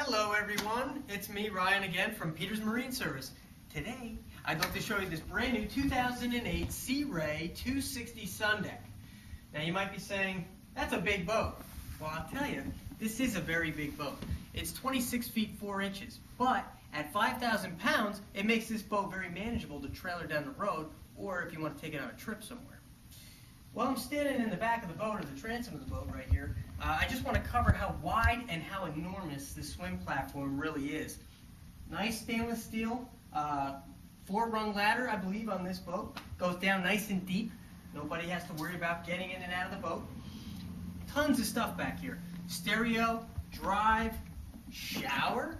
Hello everyone, it's me Ryan again from Peter's Marine Service. Today I'd like to show you this brand new 2008 Sea Ray 260 Sundeck. Now you might be saying, that's a big boat. Well, I'll tell you, this is a very big boat. It's 26 feet 4 inches, but at 5,000 pounds it makes this boat very manageable to trailer down the road or if you want to take it on a trip somewhere. While I'm standing in the back of the boat, or the transom of the boat right here, I just want to cover how wide and how enormous this swim platform really is. Nice stainless steel, 4-rung ladder, I believe, on this boat. Goes down nice and deep. Nobody has to worry about getting in and out of the boat. Tons of stuff back here. Stereo, drive, shower.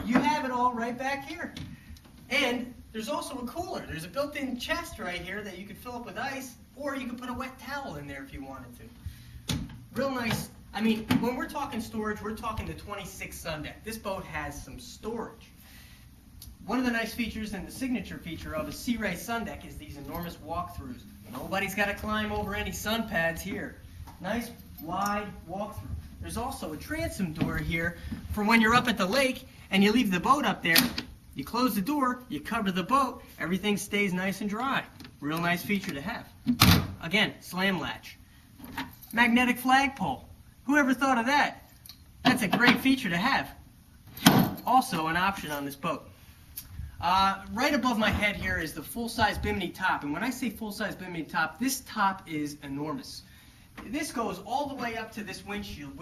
You have it all right back here. And there's also a cooler. There's a built-in chest right here that you could fill up with ice, or you could put a wet towel in there if you wanted to. Real nice. I mean, when we're talking storage, we're talking the 26 Sundeck. This boat has some storage. One of the nice features and the signature feature of a Sea Ray Sundeck is these enormous walkthroughs. Nobody's got to climb over any sun pads here. Nice, wide walkthrough. There's also a transom door here for when you're up at the lake and you leave the boat up there. You close the door, you cover the boat, everything stays nice and dry. Real nice feature to have. Again, slam latch. Magnetic flagpole. Whoever thought of that? That's a great feature to have. Also an option on this boat. Right above my head here is the full-size bimini top. And when I say full-size bimini top, this top is enormous. This goes all the way up to this windshield,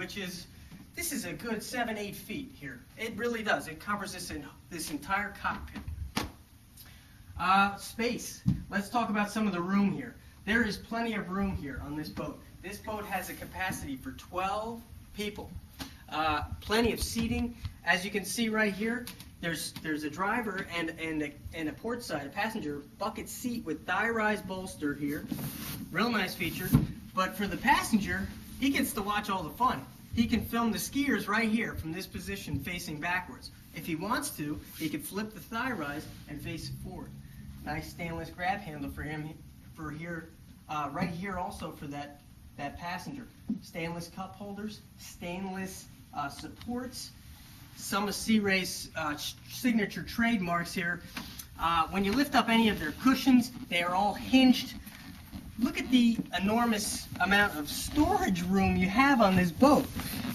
this is a good 7-8 feet here. It really does. It covers this entire cockpit. Space. Let's talk about some of the room here. There is plenty of room here on this boat. This boat has a capacity for 12 people. Plenty of seating. As you can see right here, there's a driver and a port side, a passenger bucket seat with thigh-rise bolster here. Real nice feature. But for the passenger, he gets to watch all the fun. He can film the skiers right here from this position facing backwards. If he wants to, he can flip the thigh rise and face it forward. Nice stainless grab handle for him for here, right here also for that passenger. Stainless cup holders, stainless supports, some of Sea Ray's signature trademarks here. When you lift up any of their cushions, they are all hinged. Look at the enormous amount of storage room you have on this boat.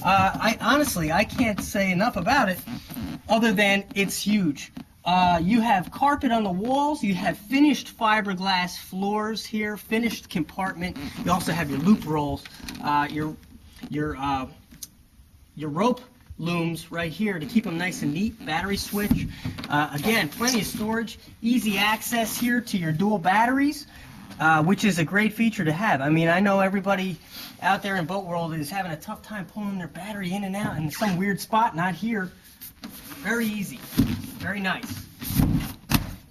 Honestly, I can't say enough about it other than it's huge. You have carpet on the walls, you have finished fiberglass floors here, finished compartment. You also have your loop rolls, your rope looms right here to keep them nice and neat, battery switch. Again, plenty of storage, easy access here to your dual batteries. Which is a great feature to have. I mean, I know everybody out there in boat world is having a tough time pulling their battery in and out in some weird spot. Not here. Very easy. Very nice.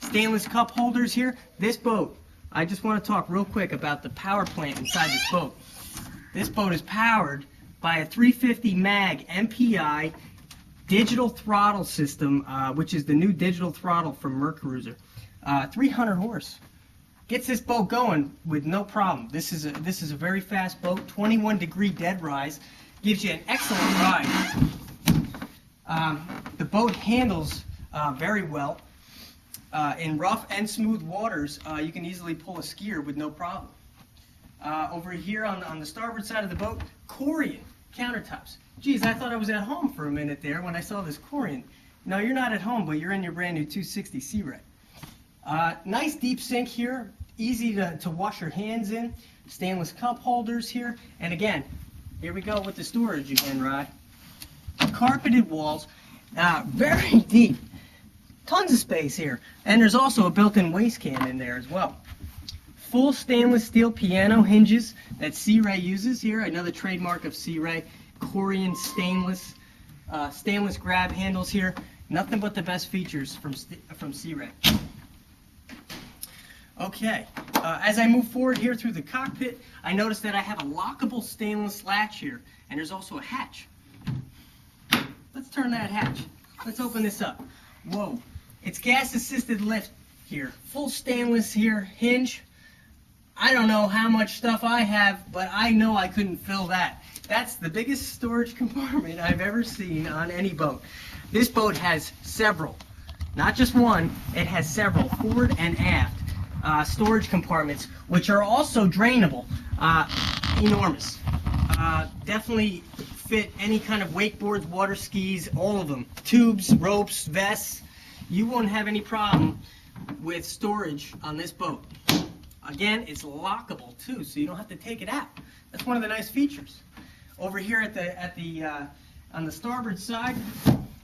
Stainless cup holders here. This boat, I just want to talk real quick about the power plant inside this boat. This boat is powered by a 350 mag MPI digital throttle system, which is the new digital throttle from Mercruiser. 300 horse. Gets this boat going with no problem. This is a very fast boat. 21-degree dead rise gives you an excellent ride. The boat handles very well. In rough and smooth waters, you can easily pull a skier with no problem. Over here on the starboard side of the boat, Corian countertops. Geez, I thought I was at home for a minute there when I saw this Corian. No, you're not at home, but you're in your brand new 260 Sea Ray. Nice deep sink here. Easy to wash your hands in. Stainless cup holders here. And again, here we go with the storage again, Rod. Carpeted walls. Very deep. Tons of space here. And there's also a built-in waste can in there as well. Full stainless steel piano hinges that Sea Ray uses here. Another trademark of Sea Ray. Corian stainless. Stainless grab handles here. Nothing but the best features from Sea Ray. Okay, as I move forward here through the cockpit, I notice that I have a lockable stainless latch here, and there's also a hatch. Let's turn that hatch. Let's open this up. Whoa, it's gas-assisted lift here. Full stainless here, hinge. I don't know how much stuff I have, but I know I couldn't fill that. That's the biggest storage compartment I've ever seen on any boat. This boat has several, not just one, it has several forward and aft storage compartments, which are also drainable. Enormous. Definitely fit any kind of wakeboards, water skis, all of them. Tubes, ropes, vests. You won't have any problem with storage on this boat. Again, it's lockable too, so you don't have to take it out. That's one of the nice features. Over here on the starboard side,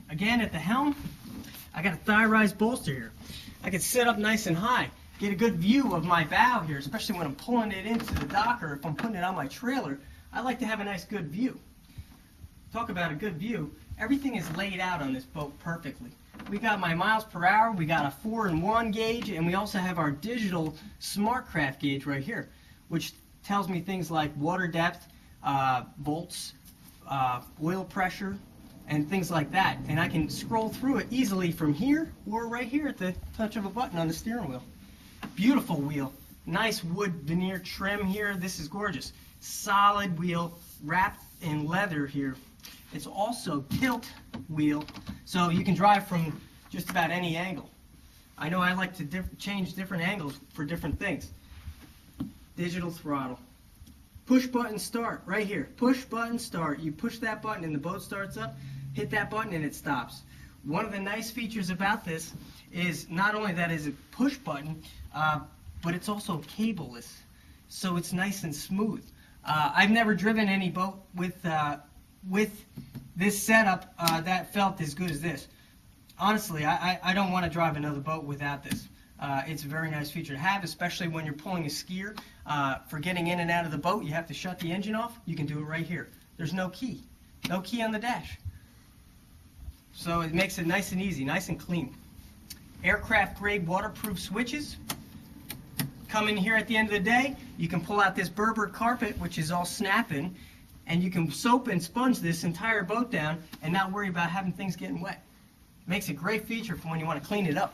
again at the helm, I got a thigh-rise bolster here. I can sit up nice and high, get a good view of my bow here, especially when I'm pulling it into the dock or if I'm putting it on my trailer. I like to have a nice good view. Talk about a good view. Everything is laid out on this boat perfectly. We got my miles per hour, we got a 4-in-1 gauge, and we also have our digital SmartCraft gauge right here, which tells me things like water depth, volts, oil pressure, and things like that. And I can scroll through it easily from here or right here at the touch of a button on the steering wheel. Beautiful wheel. Nice wood veneer trim here. This is gorgeous. Solid wheel wrapped in leather here. It's also tilt wheel, so you can drive from just about any angle. I know I like to change different angles for different things. Digital throttle. Push button start right here. Push button start. You push that button and the boat starts up. Hit that button and it stops. One of the nice features about this is not only that it's a push button, but it's also cableless, so it's nice and smooth. I've never driven any boat with this setup that felt as good as this. Honestly, I don't want to drive another boat without this. It's a very nice feature to have, especially when you're pulling a skier. For getting in and out of the boat, you have to shut the engine off. You can do it right here. There's no key. No key on the dash. So it makes it nice and easy, nice and clean. Aircraft grade waterproof switches. Come in here at the end of the day, you can pull out this Berber carpet, which is all snapping, and you can soap and sponge this entire boat down and not worry about having things getting wet. Makes a great feature for when you want to clean it up.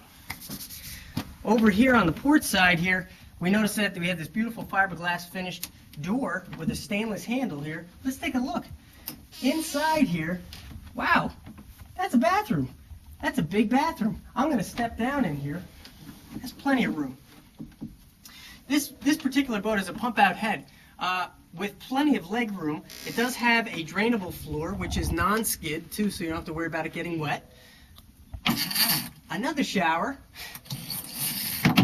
Over here on the port side here, we noticed that we had this beautiful fiberglass finished door with a stainless handle here. Let's take a look. Inside here, wow, that's a bathroom. That's a big bathroom. I'm going to step down in here. There's plenty of room. This particular boat is a pump-out head with plenty of leg room. It does have a drainable floor, which is non-skid too, so you don't have to worry about it getting wet. Another shower.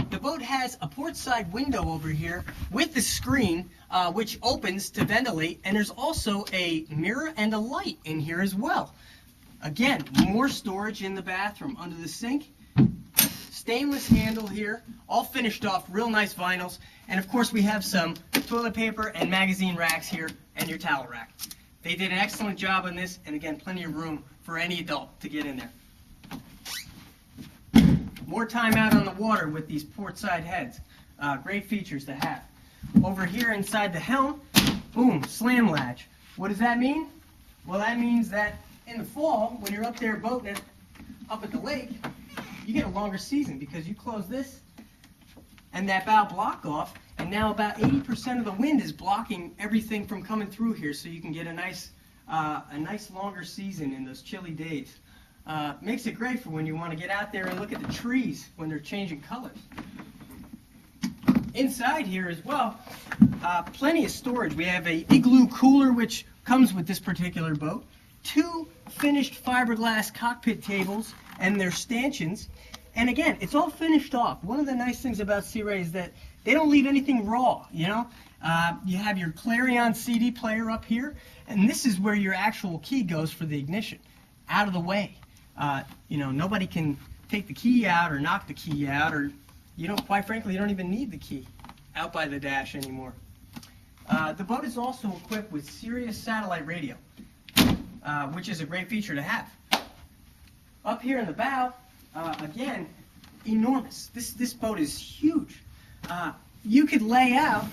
The boat has a port side window over here with the screen, which opens to ventilate, and there's also a mirror and a light in here as well. Again, more storage in the bathroom under the sink. Stainless handle here, all finished off, real nice vinyls, and of course we have some toilet paper and magazine racks here and your towel rack. They did an excellent job on this, and again, plenty of room for any adult to get in there. More time out on the water with these port side heads. Great features to have. Over here inside the helm, boom, slam latch. What does that mean? Well, that means that in the fall, when you're up there boating it up at the lake, you get a longer season because you close this and that bow block off, and now about 80% of the wind is blocking everything from coming through here, so you can get a nice longer season in those chilly days. Makes it great for when you want to get out there and look at the trees when they're changing colors. Inside here as well, plenty of storage. We have a igloo cooler which comes with this particular boat, 2 finished fiberglass cockpit tables and their stanchions, and again, it's all finished off. One of the nice things about Sea Ray is that they don't leave anything raw, you know. You have your Clarion CD player up here, and this is where your actual key goes for the ignition, out of the way. You know, nobody can take the key out or knock the key out, or quite frankly, you don't even need the key out by the dash anymore. The boat is also equipped with Sirius satellite radio, which is a great feature to have. Up here in the bow, again, enormous. This boat is huge. You could lay out,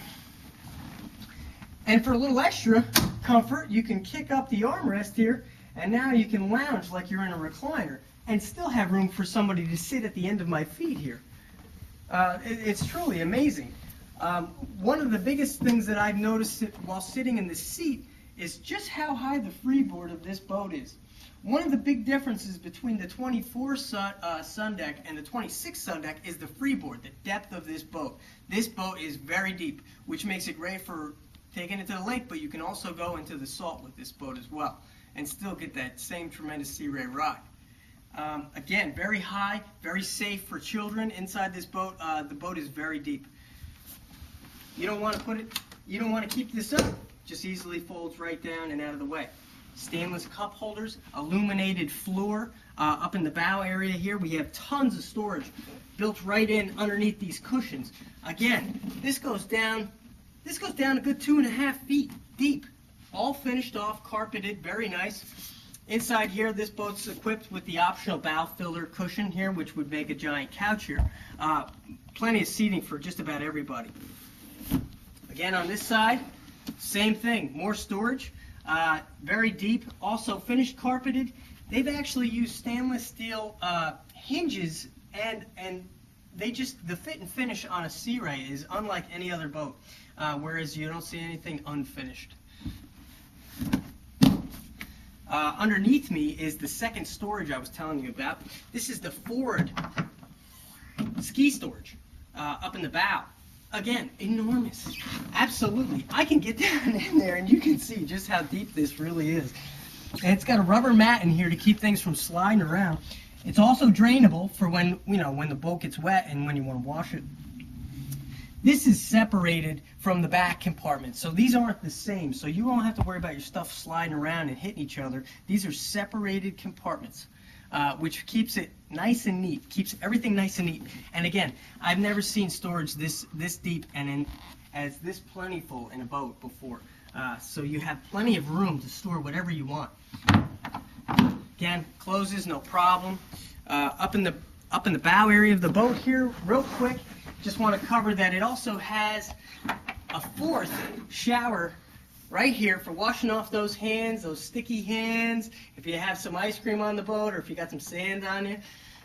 and for a little extra comfort, you can kick up the armrest here, and now you can lounge like you're in a recliner and still have room for somebody to sit at the end of my feet here. It's truly amazing. One of the biggest things that I've noticed while sitting in the seat is just how high the freeboard of this boat is. One of the big differences between the 24 Sundeck and the 26 Sundeck is the freeboard, the depth of this boat. This boat is very deep, which makes it great for taking it to the lake, but you can also go into the salt with this boat as well and still get that same tremendous Sea Ray ride. Again, very high, very safe for children inside this boat. The boat is very deep. You don't want to keep this up. Just easily folds right down and out of the way. Stainless cup holders, illuminated floor. Up in the bow area here, we have tons of storage built right in underneath these cushions. Again, this goes down a good 2.5 feet deep. All finished off, carpeted, very nice. Inside here, this boat's equipped with the optional bow filler cushion here, which would make a giant couch here. Plenty of seating for just about everybody. Again, on this side, same thing, more storage, very deep, also finished carpeted. They've actually used stainless steel hinges, and the fit and finish on a Sea Ray is unlike any other boat, whereas you don't see anything unfinished. Underneath me is the second storage I was telling you about. This is the forward ski storage up in the bow. Again, enormous. Absolutely. I can get down in there and you can see just how deep this really is. And it's got a rubber mat in here to keep things from sliding around. It's also drainable for when the boat gets wet and when you want to wash it. This is separated from the back compartment, so these aren't the same. So you won't have to worry about your stuff sliding around and hitting each other. These are separated compartments, which keeps it nice and neat, keeps everything nice and neat. And again, I've never seen storage this deep and as this plentiful in a boat before. So you have plenty of room to store whatever you want. Again, closes, no problem. Up in the bow area of the boat here, real quick, just want to cover that it also has a fourth shower right here for washing off those hands, those sticky hands. If you have some ice cream on the boat or if you got some sand on you,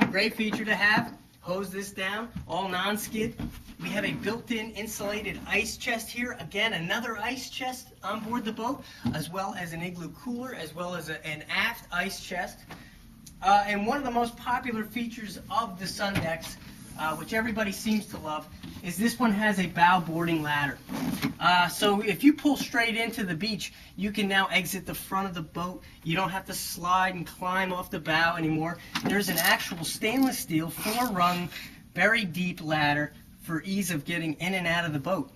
great feature to have. Hose this down, all non-skid. We have a built-in insulated ice chest here. Again, another ice chest on board the boat, as well as an igloo cooler, as well as an aft ice chest. And one of the most popular features of the Sundecks, which everybody seems to love, is this one has a bow boarding ladder. So if you pull straight into the beach, you can now exit the front of the boat. You don't have to slide and climb off the bow anymore. There's an actual stainless steel 4-rung, very deep ladder for ease of getting in and out of the boat.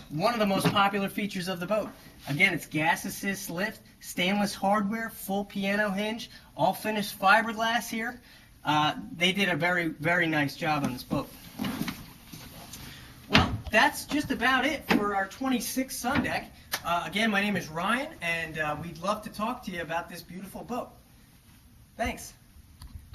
One of the most popular features of the boat. Again, it's gas assist lift, stainless hardware, full piano hinge, all finished fiberglass here. They did a very, very nice job on this boat. Well, that's just about it for our 26 Sundeck. Again, my name is Ryan, and we'd love to talk to you about this beautiful boat. Thanks.